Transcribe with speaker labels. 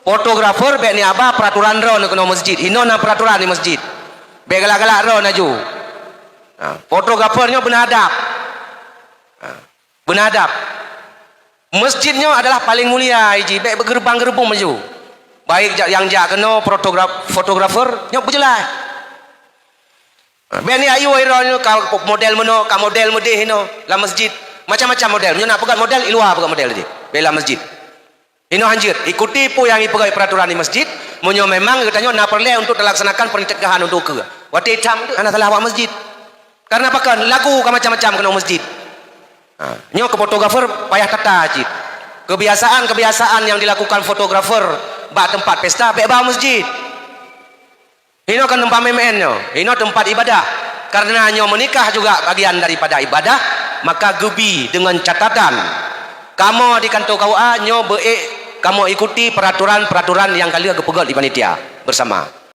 Speaker 1: fotografer be ni aba peraturan ro nak masjid hino na peraturan di masjid be galak-galak ro naju fotografernya benadab benadab masjidnya adalah paling mulia iji be gerbang-gerbong maju baik yang jak kena fotografer nya berjelas be ni ayu iro ka model meno ka model mudih hino la masjid macam-macam model nya nak pegat model iluar pegat model je bela masjid hino hanjir ikuti pu yang ipegai peraturan di masjid munyo memang katanya na perlu untuk dilaksanakan pencegahan untuk ke wati hitam tu ana salah awak masjid karena apa kan lagu ka macam-macam kena masjid nyo ke fotografer payah tata jid kebiasaan yang dilakukan fotografer ba tempat pesta be ba masjid hino kan tempat memen nyo hino tempat ibadah karena nyo menikah juga bagian daripada ibadah maka gebi dengan catatan kamu di kantor KUA nyo kamu ikuti peraturan-peraturan yang kalian kepegat di panitia bersama